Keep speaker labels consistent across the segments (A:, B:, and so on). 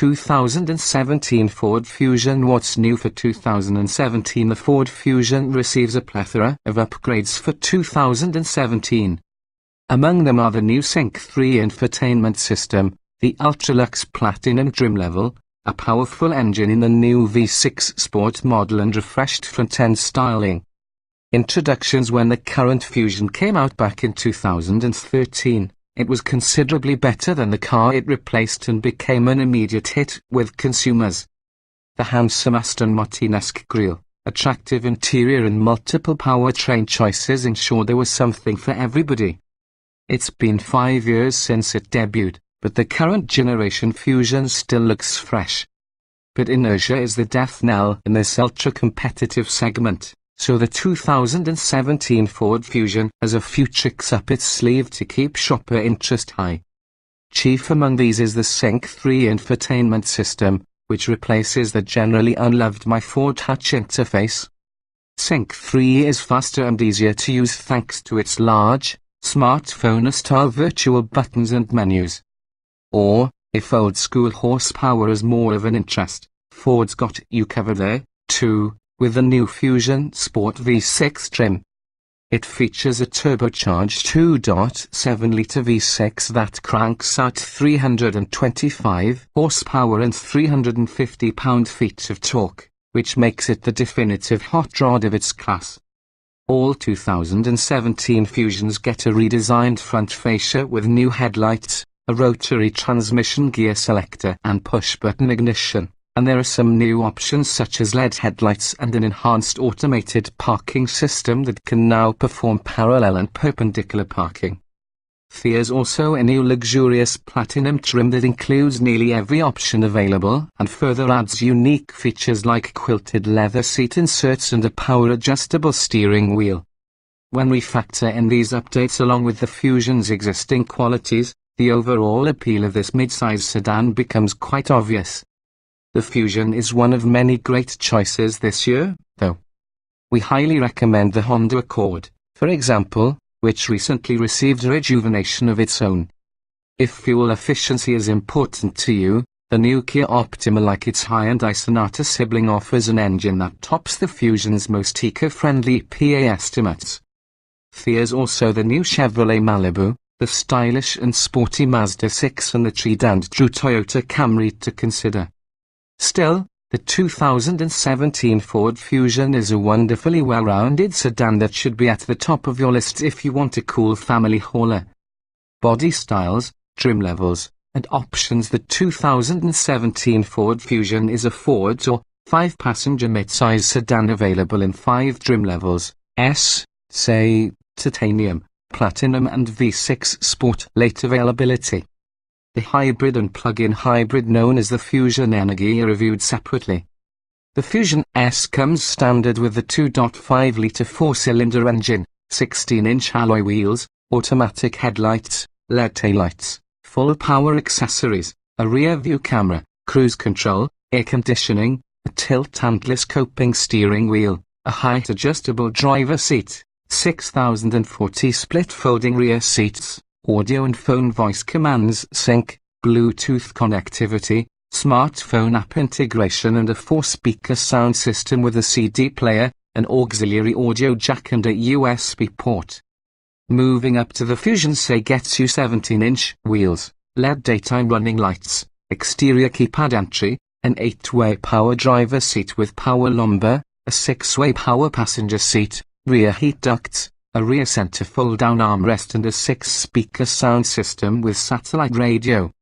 A: 2017 Ford Fusion. What's new for 2017? The Ford Fusion receives a plethora of upgrades for 2017. Among them are the new Sync 3 infotainment system, the Ultralux Platinum trim level, a powerful engine in the new V6 Sport model and refreshed front-end styling. Introductions: when the current Fusion came out back in 2013, it was considerably better than the car it replaced and became an immediate hit with consumers. The handsome Aston Martin-esque grille, attractive interior and multiple powertrain choices ensured there was something for everybody. It's been 5 years since it debuted, but the current generation Fusion still looks fresh. But inertia is the death knell in this ultra-competitive segment, so the 2017 Ford Fusion has a few tricks up its sleeve to keep shopper interest high. Chief among these is the Sync 3 infotainment system, which replaces the generally unloved My Ford Touch interface. Sync 3 is faster and easier to use thanks to its large, smartphone-style virtual buttons and menus. Or, if old-school horsepower is more of an interest, Ford's got you covered there, too, with the new Fusion Sport V6 trim. It features a turbocharged 2.7-litre V6 that cranks out 325 horsepower and 350 pound-feet of torque, which makes it the definitive hot rod of its class. All 2017 Fusions get a redesigned front fascia with new headlights, a rotary transmission gear selector and push-button ignition, and there are some new options such as LED headlights and an enhanced automated parking system that can now perform parallel and perpendicular parking. There's also a new luxurious platinum trim that includes nearly every option available and further adds unique features like quilted leather seat inserts and a power-adjustable steering wheel. When we factor in these updates along with the Fusion's existing qualities, the overall appeal of this mid-size sedan becomes quite obvious. The Fusion is one of many great choices this year, though. We highly recommend the Honda Accord, for example, which recently received a rejuvenation of its own. If fuel efficiency is important to you, the new Kia Optima, like its high-end Sonata sibling, offers an engine that tops the Fusion's most eco-friendly EPA estimates. There's also the new Chevrolet Malibu, the stylish and sporty Mazda 6 and the tried-and-true Toyota Camry to consider. Still, the 2017 Ford Fusion is a wonderfully well-rounded sedan that should be at the top of your list if you want a cool family hauler. Body styles, trim levels, and options. The 2017 Ford Fusion is a 4 or 5-passenger mid-size sedan available in 5 trim levels: S, say, Titanium, Platinum and V6 Sport. Late availability. The hybrid and plug-in hybrid known as the Fusion Energy are reviewed separately. The Fusion S comes standard with the 2.5-litre 4-cylinder engine, 16-inch alloy wheels, automatic headlights, LED taillights, full power accessories, a rear-view camera, cruise control, air conditioning, a tilt and telescoping steering wheel, a height-adjustable driver seat, 6,040 split folding rear seats, audio and phone voice commands, sync, Bluetooth connectivity, smartphone app integration and a 4-speaker sound system with a CD player, an auxiliary audio jack and a USB port. Moving up to the Fusion SE gets you 17-inch wheels, LED daytime running lights, exterior keypad entry, an 8-way power driver seat with power lumbar, a 6-way power passenger seat, rear heat ducts, a rear center fold-down armrest and a 6-speaker sound system with satellite radio.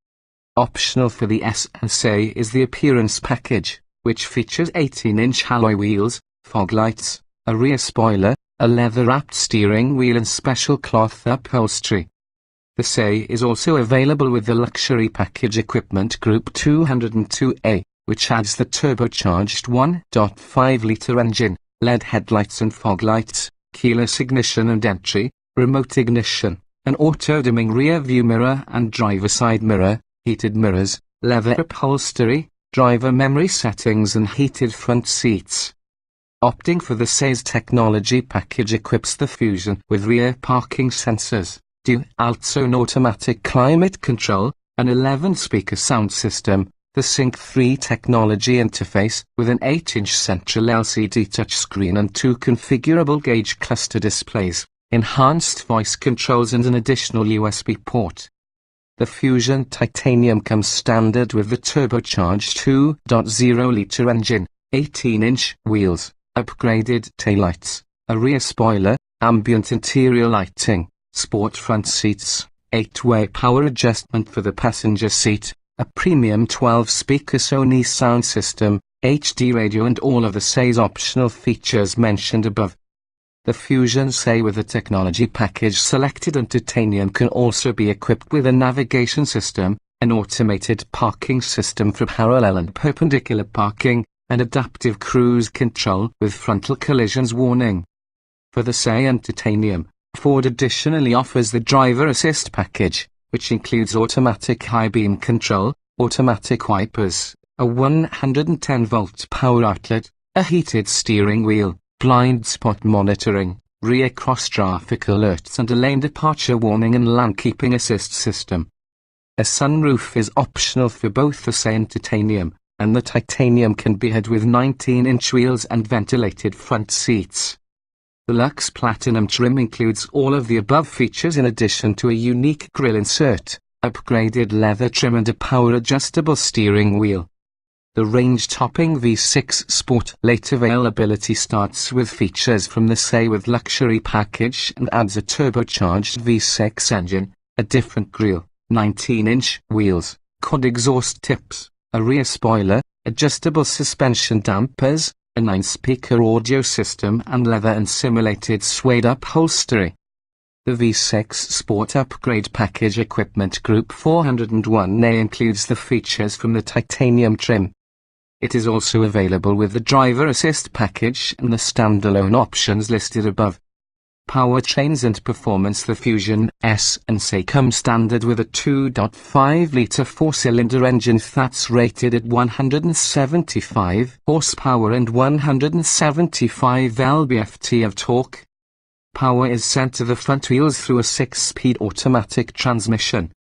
A: Optional for the S and SE is the appearance package, which features 18-inch alloy wheels, fog lights, a rear spoiler, a leather-wrapped steering wheel and special cloth upholstery. The SE is also available with the luxury package equipment Group 202A, which adds the turbocharged 1.5-litre engine, LED headlights and fog lights, keyless ignition and entry, remote ignition, an auto-dimming rear-view mirror and driver-side mirror, heated mirrors, leather upholstery, driver memory settings and heated front seats. Opting for the SE's technology package equips the Fusion with rear parking sensors, dual-zone automatic climate control, an 11-speaker sound system, The Sync 3 technology interface, with an 8-inch central LCD touchscreen and 2 configurable gauge cluster displays, enhanced voice controls and an additional USB port. The Fusion Titanium comes standard with the turbocharged 2.0-litre engine, 18-inch wheels, upgraded taillights, a rear spoiler, ambient interior lighting, sport front seats, 8-way power adjustment for the passenger seat, a premium 12-speaker Sony sound system, HD radio and all of the SA's optional features mentioned above. The Fusion SAE with the technology package selected and titanium can also be equipped with a navigation system, an automated parking system for parallel and perpendicular parking, and adaptive cruise control with frontal collisions warning. For the SAE and titanium, Ford additionally offers the driver assist package, which includes automatic high beam control, automatic wipers, a 110-volt power outlet, a heated steering wheel, blind spot monitoring, rear cross-traffic alerts and a lane departure warning and lane keeping assist system. A sunroof is optional for both the SAE and titanium, and the titanium can be had with 19-inch wheels and ventilated front seats. The Luxe Platinum trim includes all of the above features in addition to a unique grille insert, upgraded leather trim and a power-adjustable steering wheel. The range-topping V6 Sport late availability starts with features from the SAE with luxury package and adds a turbocharged V6 engine, a different grille, 19-inch wheels, quad exhaust tips, a rear spoiler, adjustable suspension dampers, a 9-speaker audio system and leather and simulated suede upholstery. The V6 Sport Upgrade Package Equipment Group 401A includes the features from the titanium trim. It is also available with the driver assist package and the standalone options listed above. Powertrains and performance. The Fusion S and SAE come standard with a 2.5-litre 4-cylinder engine that's rated at 175 horsepower and 175 lb-ft of torque. Power is sent to the front wheels through a 6-speed automatic transmission.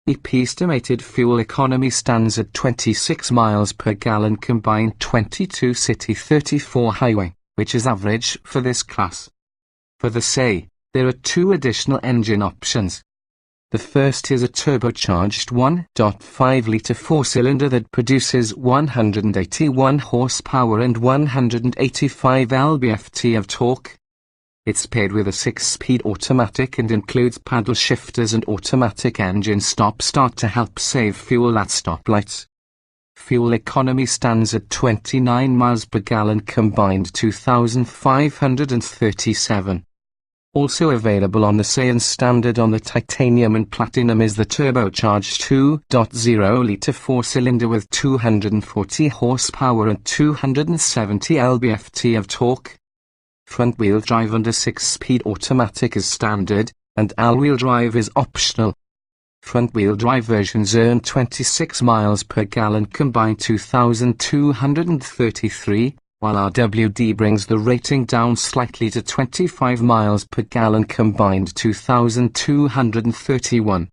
A: Estimated fuel economy stands at 26 miles per gallon combined 22 city 34 highway, which is average for this class. For the SAE, there are 2 additional engine options. The first is a turbocharged 1.5-litre 4-cylinder that produces 181 horsepower and 185 lb-ft of torque. It's paired with a 6-speed automatic and includes paddle shifters and automatic engine stop-start to help save fuel at stoplights. Fuel economy stands at 29 miles per gallon combined 2,537. Also available on the SAE and standard on the titanium and platinum is the turbocharged 2.0-litre 4-cylinder with 240 horsepower and 270 lb-ft of torque. Front-wheel drive and a 6-speed automatic is standard, and all-wheel drive is optional. Front-wheel drive versions earn 26 miles per gallon combined 2,233, while RWD brings the rating down slightly to 25 miles per gallon combined 2,231.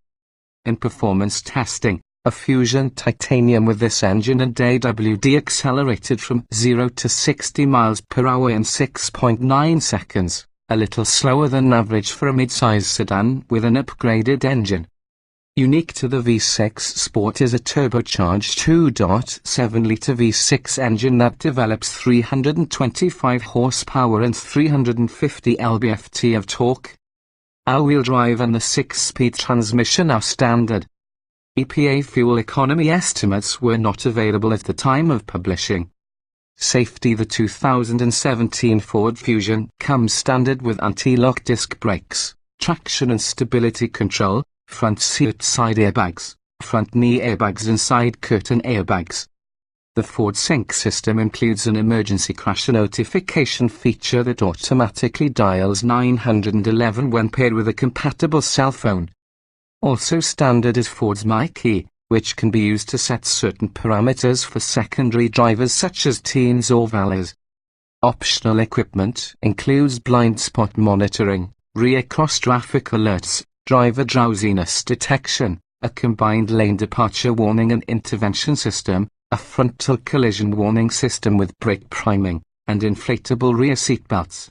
A: In performance testing, a Fusion Titanium with this engine and AWD accelerated from 0 to 60 miles per hour in 6.9 seconds, a little slower than average for a mid-size sedan with an upgraded engine. Unique to the V6 Sport is a turbocharged 2.7-litre V6 engine that develops 325 horsepower and 350 lb-ft of torque. All-wheel drive and the 6-speed transmission are standard. EPA fuel economy estimates were not available at the time of publishing. Safety. The 2017 Ford Fusion comes standard with anti-lock disc brakes, traction and stability control, front seat side airbags, front knee airbags and side curtain airbags. The Ford Sync system includes an emergency crash notification feature that automatically dials 911 when paired with a compatible cell phone. Also standard is Ford's My Key, which can be used to set certain parameters for secondary drivers such as teens or valets. Optional equipment includes blind spot monitoring, rear cross-traffic alerts, driver drowsiness detection, a combined lane departure warning and intervention system, a frontal collision warning system with brake priming, and inflatable rear seat belts.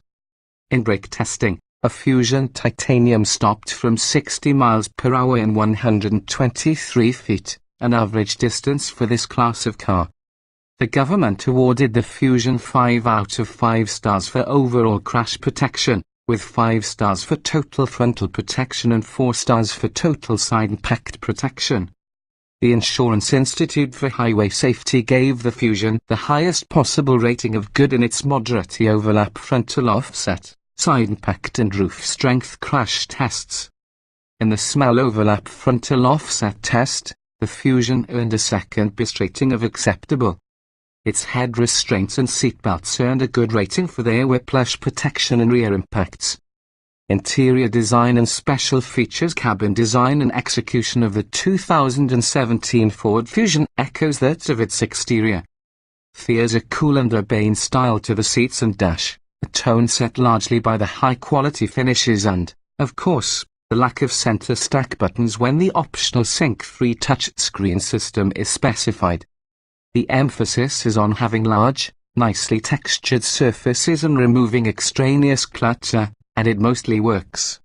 A: In brake testing, a Fusion Titanium stopped from 60 miles per hour in 123 feet, an average distance for this class of car. The government awarded the Fusion 5 out of 5 stars for overall crash protection, with 5 stars for total frontal protection and 4 stars for total side impact protection. The Insurance Institute for Highway Safety gave the Fusion the highest possible rating of good in its moderate overlap frontal offset, side impact and roof strength crash tests. In the small overlap frontal offset test, the Fusion earned a second best rating of acceptable. Its head restraints and seatbelts earned a good rating for their whiplash protection and rear impacts. Interior design and special features. Cabin design and execution of the 2017 Ford Fusion echoes that of its exterior. There's a cool and urbane style to the seats and dash, a tone set largely by the high-quality finishes and, of course, the lack of center stack buttons when the optional Sync 3 touchscreen system is specified. The emphasis is on having large, nicely textured surfaces and removing extraneous clutter, and it mostly works.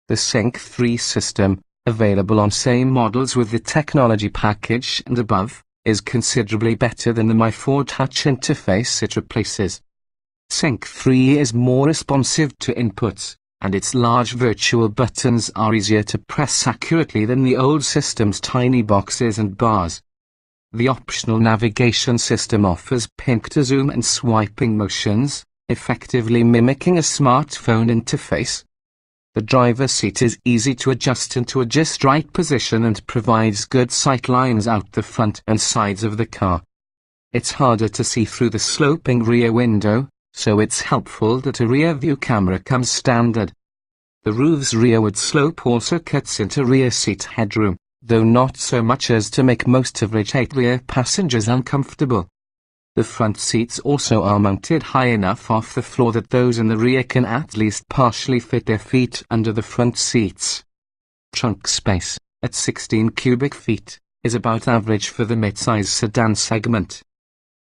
A: The Sync 3 system, available on same models with the technology package and above, is considerably better than the My Ford Touch interface it replaces. Sync 3 is more responsive to inputs, and its large virtual buttons are easier to press accurately than the old system's tiny boxes and bars. The optional navigation system offers pinch to zoom and swiping motions, effectively mimicking a smartphone interface. The driver's seat is easy to adjust into a just right position and provides good sight lines out the front and sides of the car. It's harder to see through the sloping rear window, so it's helpful that a rear view camera comes standard. The roof's rearward slope also cuts into rear seat headroom, though not so much as to make most average height rear passengers uncomfortable. The front seats also are mounted high enough off the floor that those in the rear can at least partially fit their feet under the front seats. Trunk space, at 16 cubic feet, is about average for the mid-size sedan segment.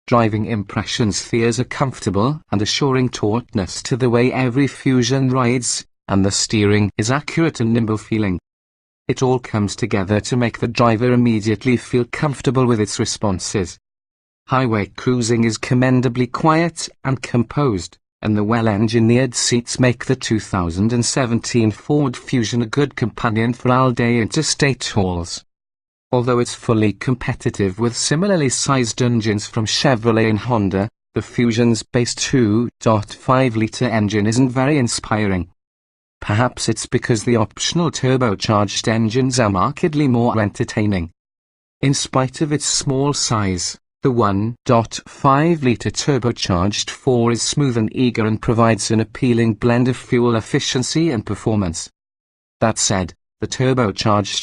A: Driving impressions. There's a comfortable and assuring tautness to the way every Fusion rides, and the steering is accurate and nimble feeling. It all comes together to make the driver immediately feel comfortable with its responses. Highway cruising is commendably quiet and composed, and the well-engineered seats make the 2017 Ford Fusion a good companion for all-day interstate hauls. Although it's fully competitive with similarly sized engines from Chevrolet and Honda, the Fusion's base 2.5-liter engine isn't very inspiring. Perhaps it's because the optional turbocharged engines are markedly more entertaining. In spite of its small size, the 1.5-liter turbocharged 4 is smooth and eager and provides an appealing blend of fuel efficiency and performance. That said, the turbocharged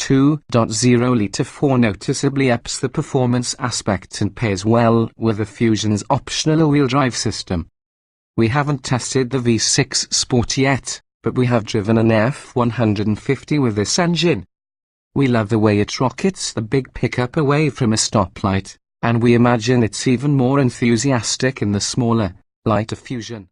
A: 2.0-liter 4 noticeably ups the performance aspect and pairs well with the Fusion's optional all-wheel drive system. We haven't tested the V6 Sport yet, but we have driven an F-150 with this engine. We love the way it rockets the big pickup away from a stoplight, and we imagine it's even more enthusiastic in the smaller, lighter Fusion.